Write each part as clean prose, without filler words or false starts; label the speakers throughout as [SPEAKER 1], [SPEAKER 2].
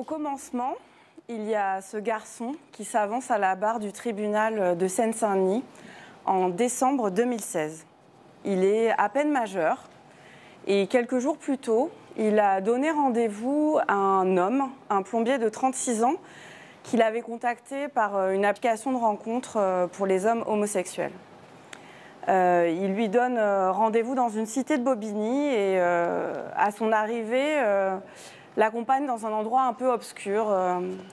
[SPEAKER 1] Au commencement, il y a ce garçon qui s'avance à la barre du tribunal de Seine-Saint-Denis en décembre 2016. Il est à peine majeur et quelques jours plus tôt, il a donné rendez-vous à un homme, un plombier de 36 ans, qu'il avait contacté par une application de rencontre pour les hommes homosexuels. Il lui donne rendez-vous dans une cité de Bobigny et à son arrivée, l'accompagne dans un endroit un peu obscur,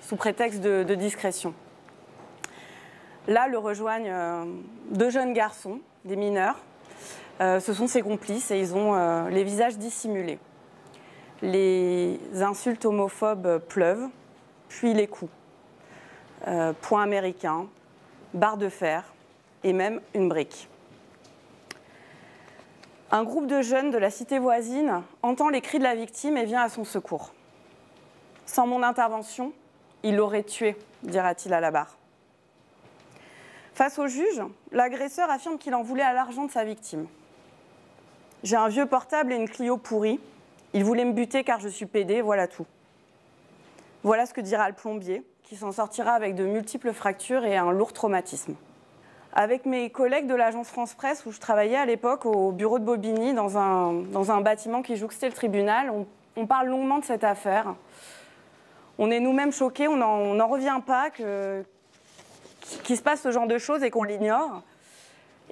[SPEAKER 1] sous prétexte de discrétion. Là, le rejoignent deux jeunes garçons, des mineurs. Ce sont ses complices et ils ont les visages dissimulés. Les insultes homophobes pleuvent, puis les coups. Poing américain, barre de fer et même une brique. Un groupe de jeunes de la cité voisine entend les cris de la victime et vient à son secours. « Sans mon intervention, il l'aurait tué », dira-t-il à la barre. Face au juge, l'agresseur affirme qu'il en voulait à l'argent de sa victime. « J'ai un vieux portable et une Clio pourrie. Il voulait me buter car je suis pédé, voilà tout. » Voilà ce que dira le plombier, qui s'en sortira avec de multiples fractures et un lourd traumatisme. Avec mes collègues de l'agence France-Presse, où je travaillais à l'époque au bureau de Bobigny, dans un bâtiment qui jouxtait le tribunal, on parle longuement de cette affaire. On est nous-mêmes choqués, on n'en revient pas qu'il se passe ce genre de choses et qu'on l'ignore.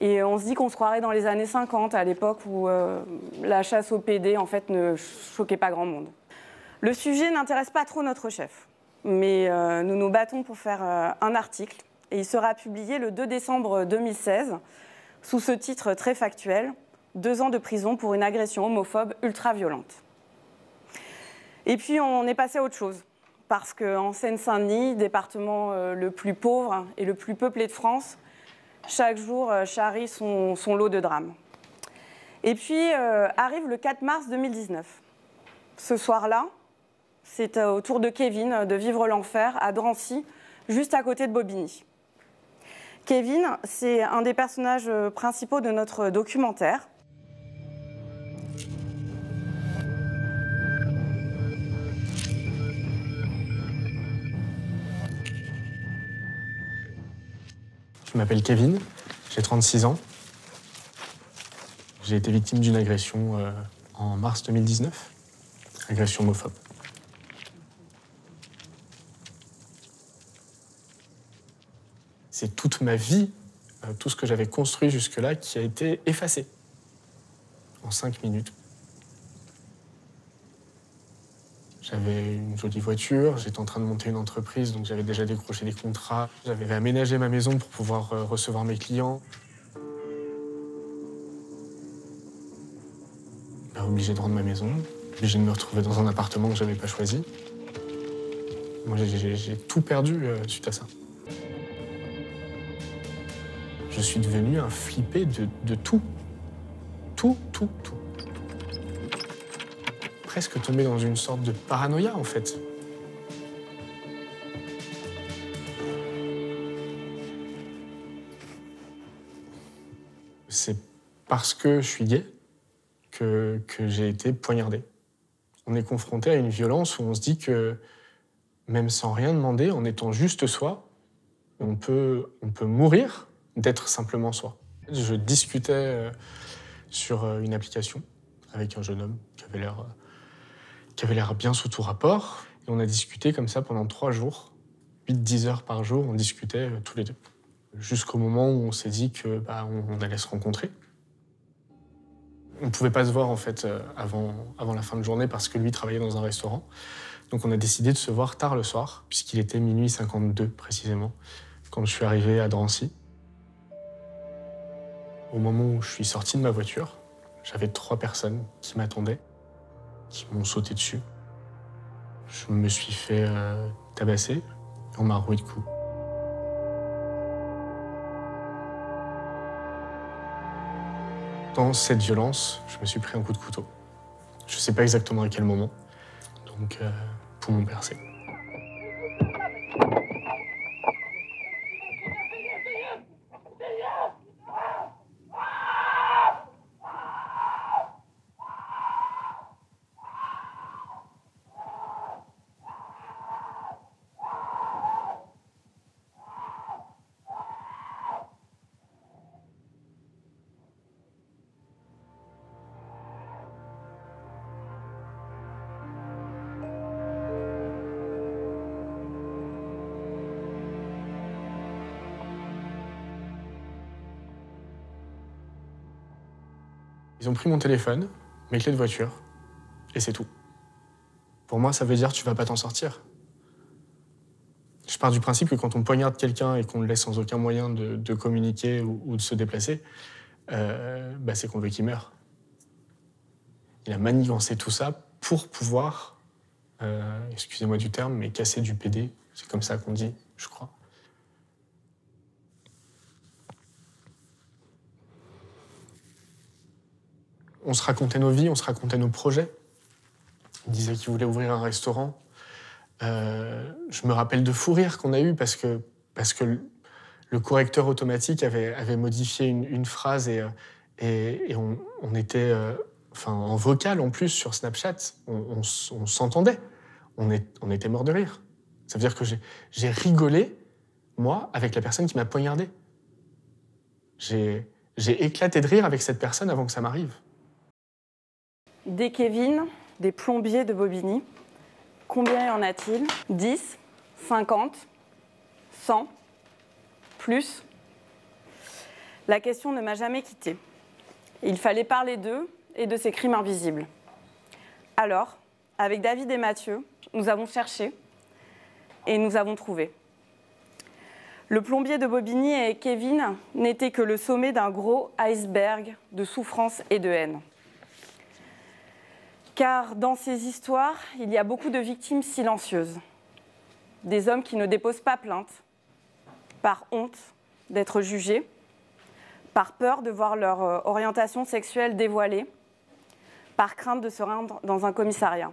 [SPEAKER 1] Et on se dit qu'on se croirait dans les années 50, à l'époque où la chasse aux PD, en fait, ne choquait pas grand monde. Le sujet n'intéresse pas trop notre chef, mais nous nous battons pour faire un article. Et il sera publié le 2 décembre 2016, sous ce titre très factuel, « 2 ans de prison pour une agression homophobe ultra-violente ». Et puis on est passé à autre chose, parce qu'en Seine-Saint-Denis, département le plus pauvre et le plus peuplé de France, chaque jour charrie son lot de drames. Et puis arrive le 4 mars 2019. Ce soir-là, c'est au tour de Kevin de vivre l'enfer à Drancy, juste à côté de Bobigny. Kevin, c'est un des personnages principaux de notre documentaire.
[SPEAKER 2] Je m'appelle Kevin, j'ai 36 ans. J'ai été victime d'une agression en mars 2019, agression homophobe. C'est toute ma vie, tout ce que j'avais construit jusque-là, qui a été effacé en 5 minutes. J'avais une jolie voiture, j'étais en train de monter une entreprise, donc j'avais déjà décroché des contrats. J'avais aménagé ma maison pour pouvoir recevoir mes clients. Obligé de rendre ma maison, obligé de me retrouver dans un appartement que je n'avais pas choisi. Moi, j'ai tout perdu suite à ça. Je suis devenu un flippé de tout. Tout. Presque tombé dans une sorte de paranoïa, en fait. C'est parce que je suis gay que j'ai été poignardé. On est confronté à une violence où on se dit que, même sans rien demander, en étant juste soi, on peut mourir d'être simplement soi. Je discutais sur une application avec un jeune homme qui avait l'air bien sous tout rapport. Et on a discuté comme ça pendant 3 jours, 8-10 heures par jour, on discutait tous les deux. Jusqu'au moment où on s'est dit que on allait se rencontrer. On ne pouvait pas se voir en fait avant la fin de journée parce que lui travaillait dans un restaurant. Donc on a décidé de se voir tard le soir, puisqu'il était minuit 52 précisément, quand je suis arrivé à Drancy. Au moment où je suis sorti de ma voiture, j'avais 3 personnes qui m'attendaient, qui m'ont sauté dessus. Je me suis fait tabasser et on m'a roué de coups. Dans cette violence, je me suis pris un coup de couteau. Je ne sais pas exactement à quel moment, donc poumon percé. Ils ont pris mon téléphone, mes clés de voiture, et c'est tout. Pour moi, ça veut dire que tu vas pas t'en sortir. Je pars du principe que quand on poignarde quelqu'un et qu'on le laisse sans aucun moyen de communiquer ou de se déplacer, c'est qu'on veut qu'il meure. Il a manigancé tout ça pour pouvoir, excusez-moi du terme, mais casser du PD. C'est comme ça qu'on dit, je crois. On se racontait nos vies, on se racontait nos projets. Il disait qu'il voulait ouvrir un restaurant. Je me rappelle de fous rires qu'on a eu parce que le correcteur automatique avait modifié une phrase et on était en vocal en plus sur Snapchat. On s'entendait. On était morts de rire. Ça veut dire que j'ai rigolé, moi, avec la personne qui m'a poignardé. J'ai éclaté de rire avec cette personne avant que ça m'arrive.
[SPEAKER 1] Des Kevin, des plombiers de Bobigny. Combien y en a-t-il? 10, 50, 100, plus? La question ne m'a jamais quittée. Il fallait parler d'eux et de ces crimes invisibles. Alors, avec David et Mathieu, nous avons cherché et nous avons trouvé. Le plombier de Bobigny et Kevin n'étaient que le sommet d'un gros iceberg de souffrance et de haine. Car dans ces histoires, il y a beaucoup de victimes silencieuses. Des hommes qui ne déposent pas plainte, par honte d'être jugés, par peur de voir leur orientation sexuelle dévoilée, par crainte de se rendre dans un commissariat.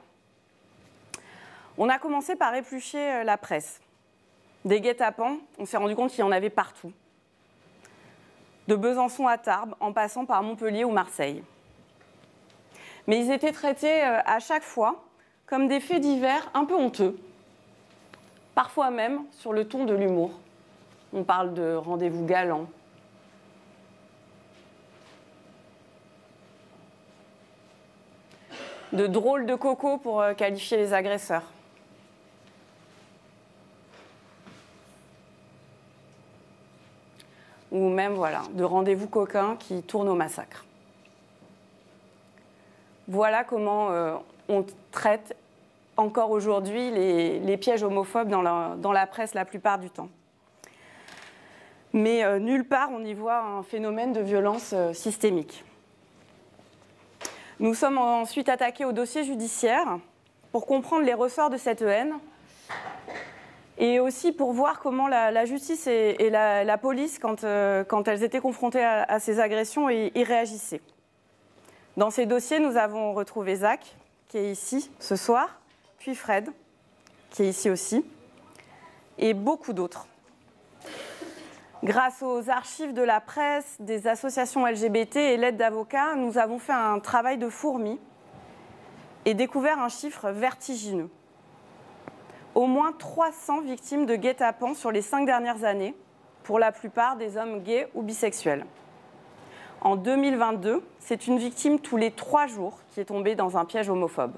[SPEAKER 1] On a commencé par éplucher la presse. Des guet-apens, on s'est rendu compte qu'il y en avait partout. De Besançon à Tarbes, en passant par Montpellier ou Marseille. Mais ils étaient traités à chaque fois comme des faits divers un peu honteux, parfois même sur le ton de l'humour. On parle de rendez-vous galant. De drôles de cocos pour qualifier les agresseurs. Ou même, de rendez-vous coquins qui tournent au massacre. Voilà comment on traite encore aujourd'hui les pièges homophobes dans la presse la plupart du temps. Mais nulle part on y voit un phénomène de violence systémique. Nous sommes ensuite attaqués au dossier judiciaire pour comprendre les ressorts de cette haine et aussi pour voir comment la justice et la police, quand elles étaient confrontées à ces agressions, y réagissaient. Dans ces dossiers, nous avons retrouvé Zach, qui est ici ce soir, puis Fred, qui est ici aussi, et beaucoup d'autres. Grâce aux archives de la presse, des associations LGBT et l'aide d'avocats, nous avons fait un travail de fourmi et découvert un chiffre vertigineux. Au moins 300 victimes de guet-apens sur les 5 dernières années, pour la plupart des hommes gays ou bisexuels. En 2022, c'est une victime tous les 3 jours qui est tombée dans un piège homophobe.